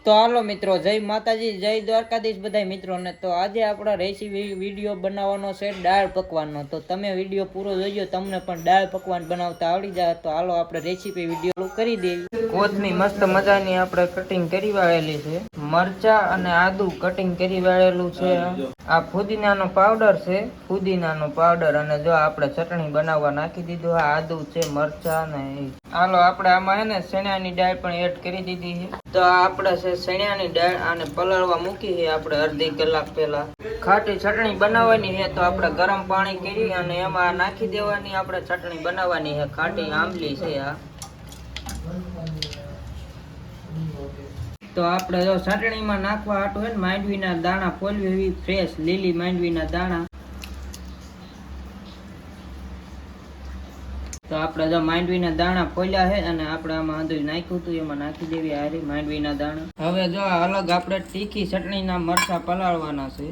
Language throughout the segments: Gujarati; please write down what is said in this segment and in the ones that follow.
તો હાલો મિત્રો, જય માતાજી, જય દ્વારકાધીશ બધા મિત્રોને। તો આજે આપણા રેસીપી વિડીયો બનાવવાનો છે દાળ પકવાનનો। તો તમે વિડીયો પૂરો જોજો, તમને પણ દાળ પકવાન બનાવતા આવડી જાય। તો હાલો આપણે રેસીપી વિડીયો કરી દેવી। કોથમી મસ્ત મજાની આપણે કટિંગ કરી વાળેલી છે, મરચા અને આદુ કટિંગ કરી વાળેલું છે, આ ફુદીનાનો પાવડર છે, ફુદીનાનો પાવડર, અને જો આપણે ચટણી બનાવવા નાખી દીધું, આ આદુ છે, મરચા ને હાલો આપણે આમાં હે ને ચણાની દાળ પણ એડ કરી દીધી છે। તો આપણે છે ચણાની દાળ આને પલાળવા મૂકી છે આપણે અડધી કલાક પહેલા। ખાટી ચટણી બનાવવાની છે તો આપણે ગરમ પાણી કરી અને એમાં નાખી દેવાની, આપણે ચટણી બનાવવાની છે, ખાટી આંબલી છે આ। તો આપણે જો ચટણીમાં નાખવા હાટું હોય ને માંડવીના દાણા ફોલવી એવી ફ્રેશ લીલી માંડવીના દાણા। તો આપણે જો માંડવીના દાણા ફોલ્યા છે અને આપણે આમાં આંધું નાખ્યું હતું એમાં નાખી દેવી હારી માંડવીના દાણા। હવે જો અલગ આપણે તીખી ચટણીના મરચા પલાળવાના છે।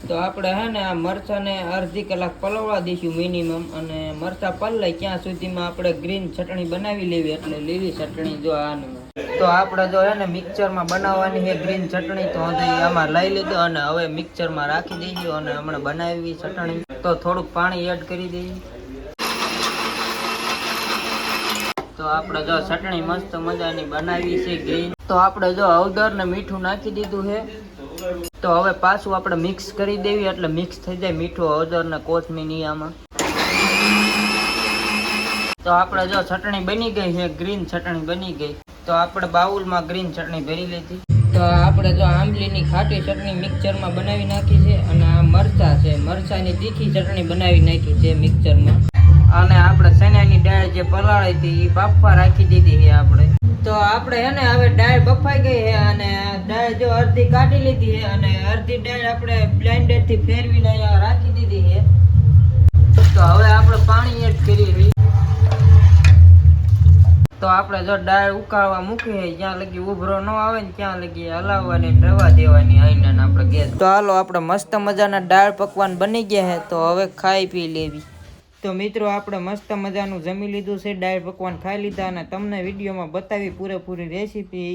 તો આપણે હે ને આ મરચાને અડધી કલાક પલાળવા દઈશું મિનિમમ, અને મરચા પલળાય ત્યાં સુધીમાં આપણે ગ્રીન ચટણી બનાવી લેવી, એટલે લીલી ચટણી જો આનું। તો આપણે જો હે ને મિક્સરમાં બનાવવાની છે ગ્રીન ચટણી, તો આમાં લઈ લીધું અને હવે મિક્સરમાં રાખી દઈશું અને હમણાં બનાવી ચટણી। તો થોડુંક પાણી એડ કરી દઈએ। તો આપણે જો ચટણી મસ્ત મજાની બનાવી છે ગ્રીન। તો આપણે જો હળદર ને મીઠું નાખી દીધું છે। તો હવે પાછું આપણે મિક્સ કરી દેવી, એટલે મિક્સ થઈ જાય મીઠું હળદર ને કોથમીર આમાં। તો આપણે જો ચટણી બની ગઈ છે, ગ્રીન ચટણી બની ગઈ। તો આપણે બાઉલમાં ગ્રીન ચટણી ભરી લીધી। તો આપણે જો આંબલીની ખાટી ચટણી મિક્સરમાં બનાવી નાખી છે, અને આ મરચા છે, મરચાની તીખી ચટણી બનાવી નાખી છે મિક્સરમાં। અને આપણે ચણાની દાળ જે પલાળી હતી એ બાફવા રાખી દીધી છે આપણે। તો આપણે હે ને હવે દાળ બફાઈ ગઈ છે અને દાળ જો અડધી કાઢી લીધી છે અને અડધી દાળ આપણે બ્લેન્ડર થી ફેરવીને અહીંયા રાખી દીધી છે। તો હવે આપણે પાણી એડ કરી। તો આપણે જો દાળ ઉકાળવા મૂકી છે જ્યાં લગી ઉભરો ન આવે ને ત્યાં લગી હલાવવાની રવા દેવાની આઈને આપણે ગેસ। તો હાલો આપણે મસ્ત મજાના દાળ પકવાન બની ગયા છે, તો હવે ખાઈ પી લેવી। તો મિત્રો આપણે મસ્ત મજાનું જમી લીધું છે, દાળ પકવાન ખાઈ લીધા અને તમને વિડીયોમાં બતાવી પૂરેપૂરી રેસીપી,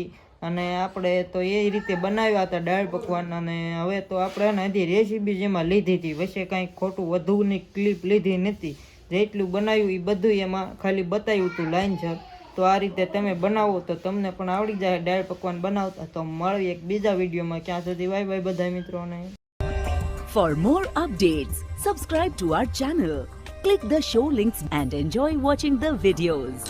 અને આપણે તો એ રીતે બનાવ્યા હતા દાળ પકવાન। અને હવે તો આપણે હજી રેસીપી જેમાં લીધી હતી, વચ્ચે કાંઈ ખોટું વધુની ક્લિપ લીધી નથી, જેટલું બનાવ્યું એ બધું એમાં ખાલી બતાવ્યું હતું લાઈન છે। તો આ રીતે તમે બનાવો તો તમને પણ આવડી જાય દાળ પકવાન બનાવતા। તો મળીએ એક બીજા વિડીયોમાં, ક્યાં સુધી બાય બાય બધા મિત્રોને। For more updates, subscribe to our channel, click the show links and enjoy watching the videos.